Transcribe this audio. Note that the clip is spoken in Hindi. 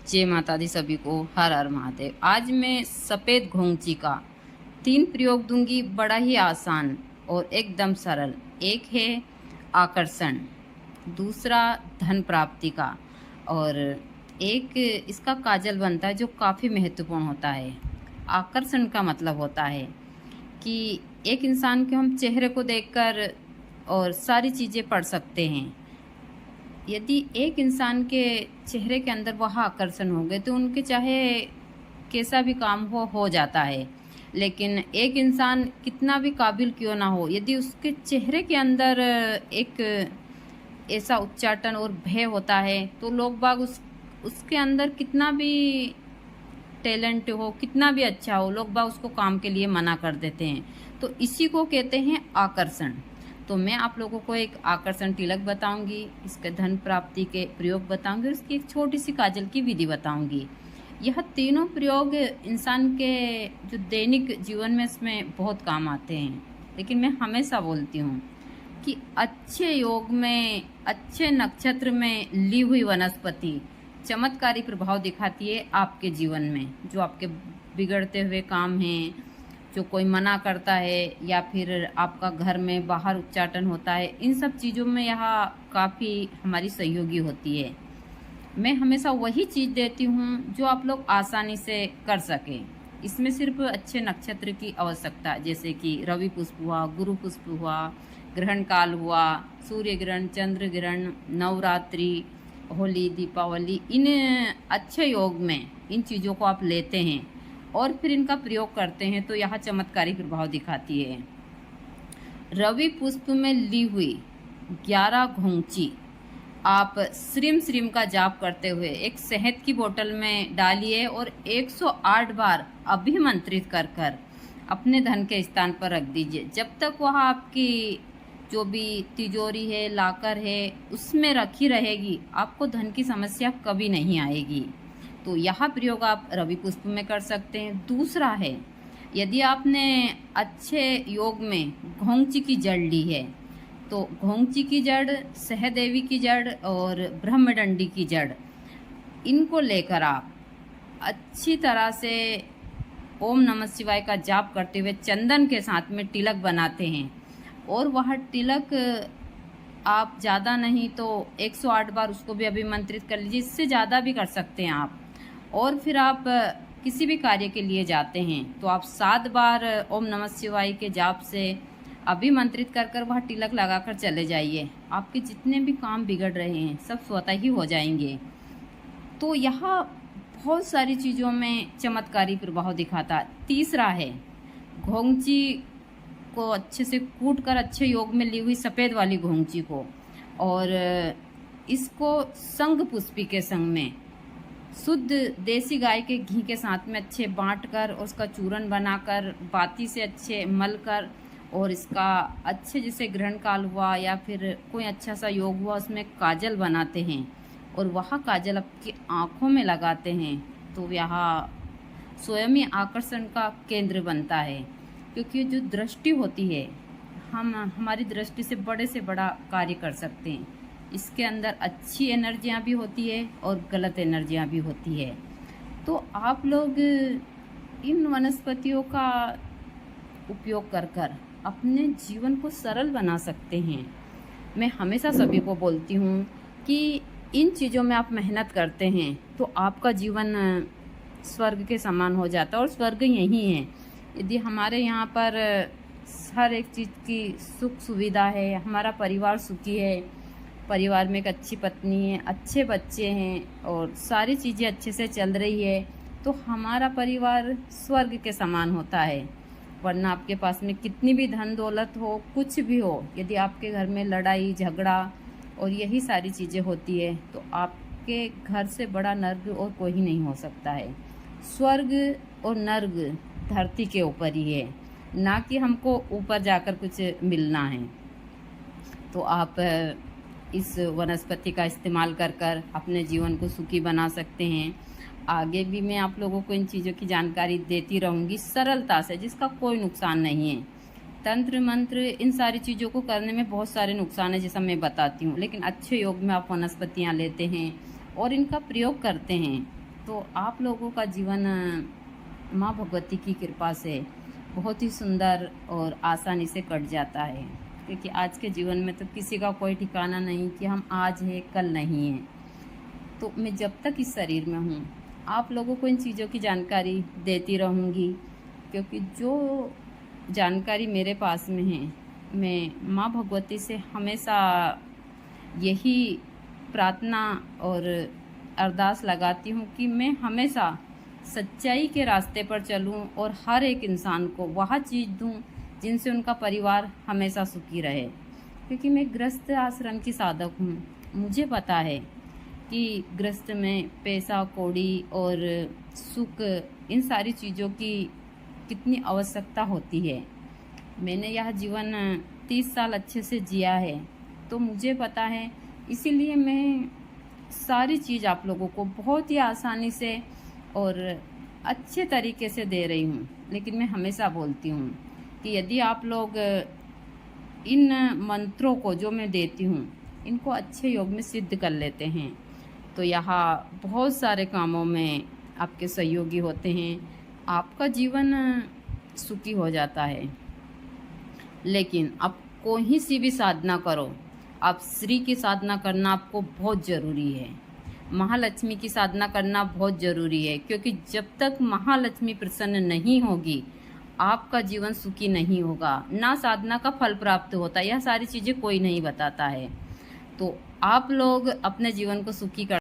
जय माता दी सभी को। हर हर महादेव। आज मैं सफ़ेद घोंची का 3 प्रयोग दूंगी, बड़ा ही आसान और एकदम सरल। एक है आकर्षण, दूसरा धन प्राप्ति का, और एक इसका काजल बनता है जो काफ़ी महत्वपूर्ण होता है। आकर्षण का मतलब होता है कि एक इंसान के हम चेहरे को देखकर और सारी चीज़ें पढ़ सकते हैं। यदि एक इंसान के चेहरे के अंदर वह आकर्षण हो गए तो उनके चाहे कैसा भी काम हो जाता है। लेकिन एक इंसान कितना भी काबिल क्यों ना हो, यदि उसके चेहरे के अंदर एक ऐसा उच्चाटन और भय होता है तो लोग बाग उसके अंदर कितना भी टैलेंट हो, कितना भी अच्छा हो, लोग बाग उसको काम के लिए मना कर देते हैं। तो इसी को कहते हैं आकर्षण। तो मैं आप लोगों को एक आकर्षण तिलक बताऊंगी, इसके धन प्राप्ति के प्रयोग बताऊंगी और इसकी एक छोटी सी काजल की विधि बताऊंगी। यह तीनों प्रयोग इंसान के जो दैनिक जीवन में इसमें बहुत काम आते हैं। लेकिन मैं हमेशा बोलती हूँ कि अच्छे योग में, अच्छे नक्षत्र में ली हुई वनस्पति चमत्कारी प्रभाव दिखाती है आपके जीवन में। जो आपके बिगड़ते हुए काम हैं, जो कोई मना करता है या फिर आपका घर में बाहर उच्चाटन होता है, इन सब चीज़ों में यह काफ़ी हमारी सहयोगी होती है। मैं हमेशा वही चीज़ देती हूँ जो आप लोग आसानी से कर सकें। इसमें सिर्फ अच्छे नक्षत्र की आवश्यकता है, जैसे कि रवि पुष्प हुआ, गुरु पुष्प हुआ, ग्रहण काल हुआ, सूर्य ग्रहण, चंद्र ग्रहण, नवरात्रि, होली, दीपावली। इन अच्छे योग में इन चीज़ों को आप लेते हैं और फिर इनका प्रयोग करते हैं तो यह चमत्कारी प्रभाव दिखाती है। रवि पुष्प में ली हुई 11 घोंची आप श्रीम श्रीम का जाप करते हुए एक शहद की बोतल में डालिए और 108 बार अभिमंत्रित कर कर अपने धन के स्थान पर रख दीजिए। जब तक वह आपकी जो भी तिजोरी है, लाकर है, उसमें रखी रहेगी, आपको धन की समस्या कभी नहीं आएगी। तो यह प्रयोग आप रवि पुष्प में कर सकते हैं। दूसरा है, यदि आपने अच्छे योग में घोंची की जड़ ली है तो घोंची की जड़, सहदेवी की जड़ और ब्रह्मदंडी की जड़, इनको लेकर आप अच्छी तरह से ओम नमः शिवाय का जाप करते हुए चंदन के साथ में तिलक बनाते हैं। और वह तिलक आप ज़्यादा नहीं तो 108 बार उसको भी अभिमंत्रित कर लीजिए, इससे ज़्यादा भी कर सकते हैं आप। और फिर आप किसी भी कार्य के लिए जाते हैं तो आप 7 बार ओम नमः शिवाय के जाप से अभिमंत्रित कर कर वह तिलक लगाकर चले जाइए। आपके जितने भी काम बिगड़ रहे हैं सब स्वतः ही हो जाएंगे। तो यह बहुत सारी चीज़ों में चमत्कारी प्रभाव दिखाता है। तीसरा है, घोंची को अच्छे से कूट कर अच्छे योग में ली हुई सफ़ेद वाली घोंची को, और इसको संग पुष्पी के संग में शुद्ध देसी गाय के घी के साथ में अच्छे बांट कर उसका चूरन बनाकर बाती से अच्छे मल कर, और इसका अच्छे जैसे ग्रहण काल हुआ या फिर कोई अच्छा सा योग हुआ उसमें काजल बनाते हैं और वह काजल आपकी आँखों में लगाते हैं तो यह स्वयं ही आकर्षण का केंद्र बनता है। क्योंकि जो दृष्टि होती है, हम हमारी दृष्टि से बड़ा कार्य कर सकते हैं। इसके अंदर अच्छी एनर्जियाँ भी होती है और गलत एनर्जियाँ भी होती है। तो आप लोग इन वनस्पतियों का उपयोग कर कर अपने जीवन को सरल बना सकते हैं। मैं हमेशा सभी को बोलती हूँ कि इन चीज़ों में आप मेहनत करते हैं तो आपका जीवन स्वर्ग के समान हो जाता है, और स्वर्ग यही है। यदि हमारे यहाँ पर हर एक चीज़ की सुख सुविधा है, हमारा परिवार सुखी है, परिवार में एक अच्छी पत्नी है, अच्छे बच्चे हैं और सारी चीज़ें अच्छे से चल रही है, तो हमारा परिवार स्वर्ग के समान होता है। वरना आपके पास में कितनी भी धन दौलत हो, कुछ भी हो, यदि आपके घर में लड़ाई झगड़ा और यही सारी चीज़ें होती है तो आपके घर से बड़ा नर्क और कोई ही नहीं हो सकता है। स्वर्ग और नर्क धरती के ऊपर ही है, ना कि हमको ऊपर जाकर कुछ मिलना है। तो आप इस वनस्पति का इस्तेमाल कर कर अपने जीवन को सुखी बना सकते हैं। आगे भी मैं आप लोगों को इन चीज़ों की जानकारी देती रहूँगी सरलता से, जिसका कोई नुकसान नहीं है। तंत्र मंत्र इन सारी चीज़ों को करने में बहुत सारे नुकसान है जैसा मैं बताती हूँ, लेकिन अच्छे योग में आप वनस्पतियाँ लेते हैं और इनका प्रयोग करते हैं तो आप लोगों का जीवन माँ भगवती की कृपा से बहुत ही सुंदर और आसानी से कट जाता है, क्योंकि आज के जीवन में तो किसी का कोई ठिकाना नहीं कि हम आज हैं कल नहीं हैं। तो मैं जब तक इस शरीर में हूँ आप लोगों को इन चीज़ों की जानकारी देती रहूँगी, क्योंकि जो जानकारी मेरे पास में है, मैं माँ भगवती से हमेशा यही प्रार्थना और अरदास लगाती हूँ कि मैं हमेशा सच्चाई के रास्ते पर चलूँ और हर एक इंसान को वह चीज़ दूँ जिनसे उनका परिवार हमेशा सुखी रहे, क्योंकि मैं गृहस्थ आश्रम की साधक हूँ। मुझे पता है कि गृहस्थ में पैसा कौड़ी और सुख इन सारी चीज़ों की कितनी आवश्यकता होती है। मैंने यह जीवन 30 साल अच्छे से जिया है, तो मुझे पता है, इसीलिए मैं सारी चीज़ आप लोगों को बहुत ही आसानी से और अच्छे तरीके से दे रही हूँ। लेकिन मैं हमेशा बोलती हूँ कि यदि आप लोग इन मंत्रों को जो मैं देती हूँ इनको अच्छे योग में सिद्ध कर लेते हैं तो यहाँ बहुत सारे कामों में आपके सहयोगी होते हैं, आपका जीवन सुखी हो जाता है। लेकिन आप कोई सी भी साधना करो, आप श्री की साधना करना आपको बहुत ज़रूरी है, महालक्ष्मी की साधना करना बहुत ज़रूरी है, क्योंकि जब तक महालक्ष्मी प्रसन्न नहीं होगी आपका जीवन सुखी नहीं होगा, ना साधना का फल प्राप्त होता। यह सारी चीज़ें कोई नहीं बताता है। तो आप लोग अपने जीवन को सुखी कर